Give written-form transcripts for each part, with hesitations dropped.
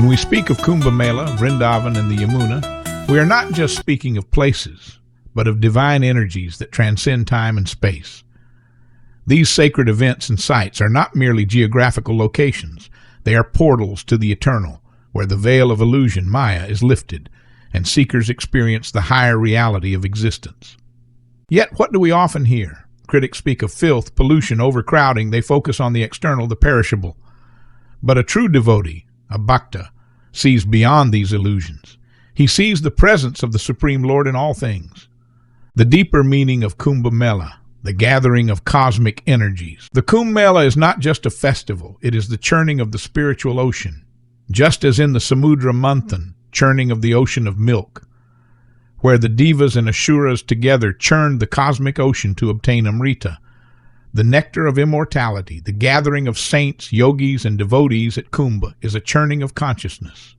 When we speak of Kumbh Mela, Vrindavan, and the Yamuna, we are not just speaking of places, but of divine energies that transcend time and space. These sacred events and sites are not merely geographical locations. They are portals to the eternal, where the veil of illusion, Maya, is lifted, and seekers experience the higher reality of existence. Yet, what do we often hear? Critics speak of filth, pollution, overcrowding. They focus on the external, the perishable. But a true devotee, a bhakta, sees beyond these illusions. He sees the presence of the Supreme Lord in all things. The deeper meaning of Kumbh Mela, the gathering of cosmic energies. The Kumbh Mela is not just a festival, it is the churning of the spiritual ocean. Just as in the Samudra Manthan, churning of the ocean of milk, where the Devas and Asuras together churned the cosmic ocean to obtain Amrita, the nectar of immortality, the gathering of saints, yogis, and devotees at Kumbh is a churning of consciousness.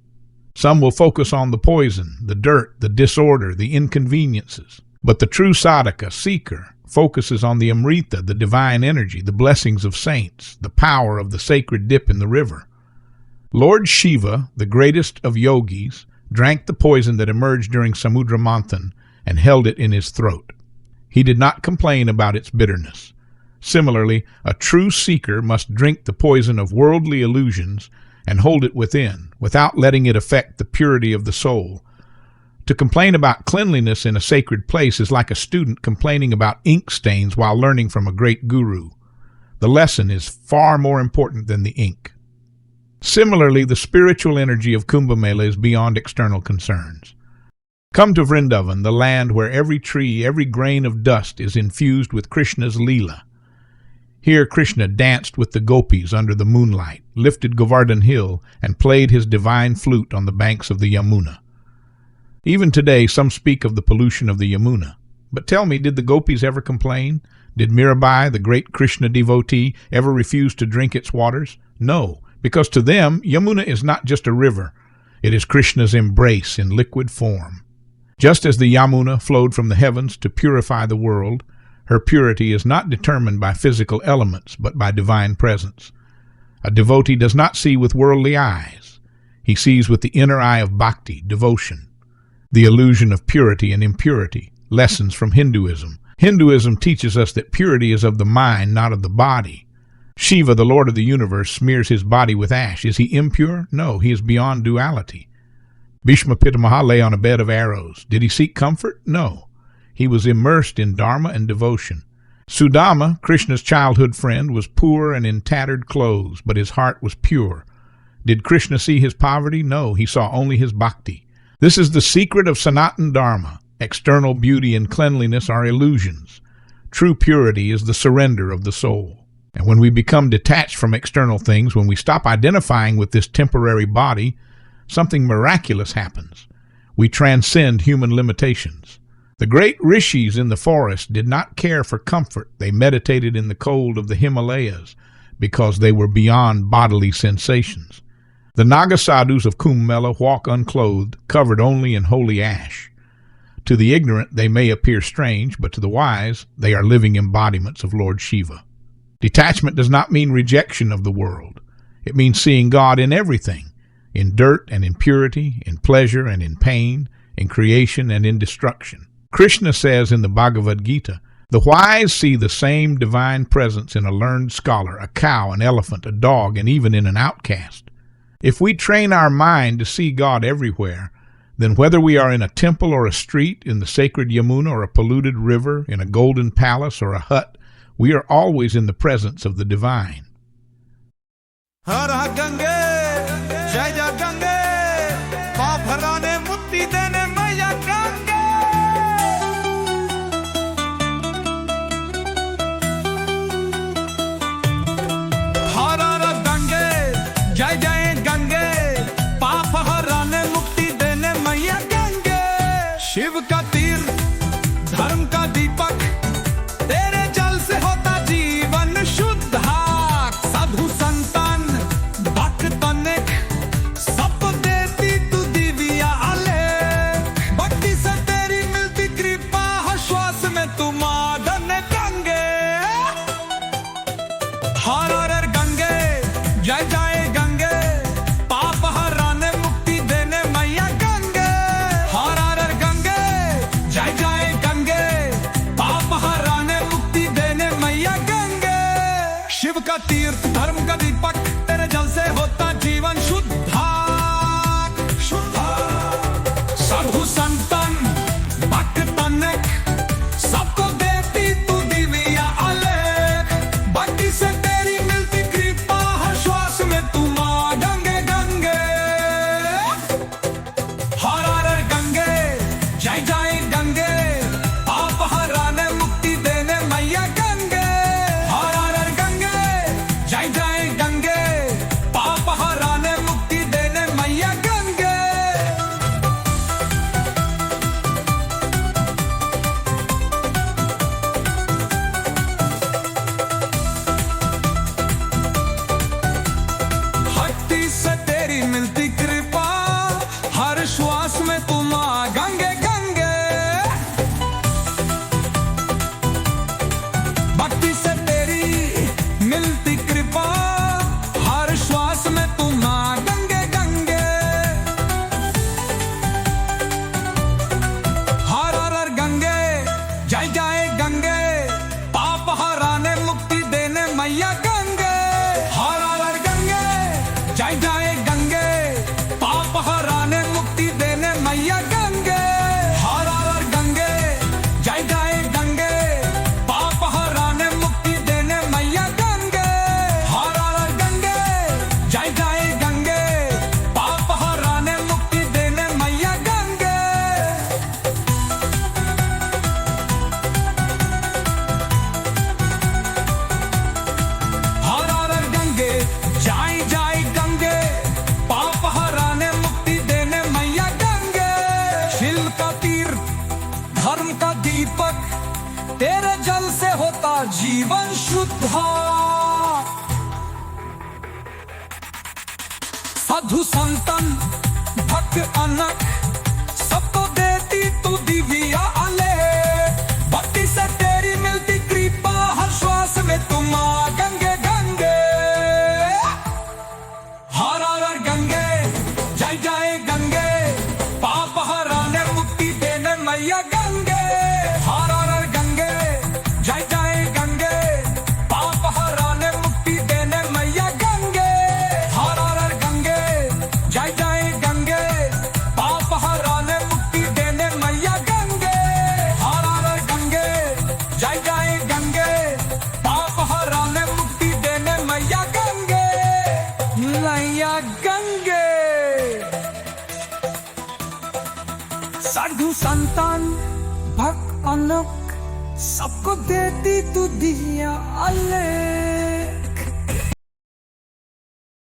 Some will focus on the poison, the dirt, the disorder, the inconveniences. But the true sadhaka, seeker, focuses on the Amrita, the divine energy, the blessings of saints, the power of the sacred dip in the river. Lord Shiva, the greatest of yogis, drank the poison that emerged during Samudra Manthan and held it in his throat. He did not complain about its bitterness. Similarly, a true seeker must drink the poison of worldly illusions and hold it within, without letting it affect the purity of the soul. To complain about cleanliness in a sacred place is like a student complaining about ink stains while learning from a great guru. The lesson is far more important than the ink. Similarly, the spiritual energy of Kumbh Mela is beyond external concerns. Come to Vrindavan, the land where every tree, every grain of dust is infused with Krishna's Leela. Here Krishna danced with the gopis under the moonlight, lifted Govardhan Hill, and played his divine flute on the banks of the Yamuna. Even today, some speak of the pollution of the Yamuna. But tell me, did the gopis ever complain? Did Mirabai, the great Krishna devotee, ever refuse to drink its waters? No, because to them, Yamuna is not just a river. It is Krishna's embrace in liquid form. Just as the Yamuna flowed from the heavens to purify the world, her purity is not determined by physical elements, but by divine presence. A devotee does not see with worldly eyes. He sees with the inner eye of bhakti, devotion. The illusion of purity and impurity, lessons from Hinduism. Hinduism teaches us that purity is of the mind, not of the body. Shiva, the Lord of the universe, smears his body with ash. Is he impure? No, he is beyond duality. Bhishma Pitamaha lay on a bed of arrows. Did he seek comfort? No. He was immersed in dharma and devotion. Sudama, Krishna's childhood friend, was poor and in tattered clothes, but his heart was pure. Did Krishna see his poverty? No, he saw only his bhakti. This is the secret of Sanatan Dharma. External beauty and cleanliness are illusions. True purity is the surrender of the soul. And when we become detached from external things, when we stop identifying with this temporary body, something miraculous happens. We transcend human limitations. The great rishis in the forest did not care for comfort. They meditated in the cold of the Himalayas because they were beyond bodily sensations. The Naga sadhus of Kumbh Mela walk unclothed, covered only in holy ash. To the ignorant they may appear strange, but to the wise they are living embodiments of Lord Shiva. Detachment does not mean rejection of the world. It means seeing God in everything, in dirt and in purity, in pleasure and in pain, in creation and in destruction. Krishna says in the Bhagavad Gita, the wise see the same divine presence in a learned scholar, a cow, an elephant, a dog, and even in an outcast. If we train our mind to see God everywhere, then whether we are in a temple or a street, in the sacred Yamuna or a polluted river, in a golden palace or a hut, we are always in the presence of the divine. Shiv का तीर धर्म का दीपक तेरे जल से होता जीवन शुद्ध साधु संतन भक्तन का तीर्थ धर्म का दीपक तेरे जल से होता जीवन शुद्धाक शुद्धाक साधु संतन भक्त तनक सबको देती तू दिव्या आलेख भक्ति से तेरी मिलती कृपा हर श्वास में तू माँ गंगे गंगे हर हर गंगे जय जय गंगे पाप हराने मुक्ति देने मैया गंगे हर हर गंगे जय जय गंगे पाप हराने मुक्ति देने मैया गंगे भक्ति से तेरी मिलती कृपा हर श्वास में तू माँ गंगे गंगे भक्ति से तेरी मिलती कृपा हर श्वास में तू माँ गंगे गंगे हर हर गंगे जय जय गंगे पाप हराने मुक्ति देने मैया गंगे हर हर गंगे जय जय गंगे पाप हराने मुक्ति देने मैया गंगे हर हर गंगे जय जय गंगे पाप हराने मुक्ति देने मैया गंगे हर हर गंगे जय जय गंगे पाप हराने मुक्ति देने मैया गंगे हर हर गंगे जय जय गंगे पाप हराने मुक्ति देने मैया गंगे शिल का तीर्थ धर्म का दीपक तेरे जल से होता जीवन शुद्ध साधु संतन भक्त अनक सबको देती तू दिव्या आले भक्ति से तेरी मिलती कृपा हर श्वास में तू माँ गंगे गंगे हर हर गंगे जय जय गंगे पाप हराने मुक्ति देने मैया गंगे हर हर गंगे जय जय गंगे पाप हराने मुक्ति देने मैया गंगे हर हर गंगे जय जय गंगे पाप हराने मुक्ति देने मैया गंगे हर हर गंगे जय जय गंगे पाप हराने मुक्ति देने मैया गंगे मैया गंगे साधु संतान भक्त अनक सबको देती तू दिया अले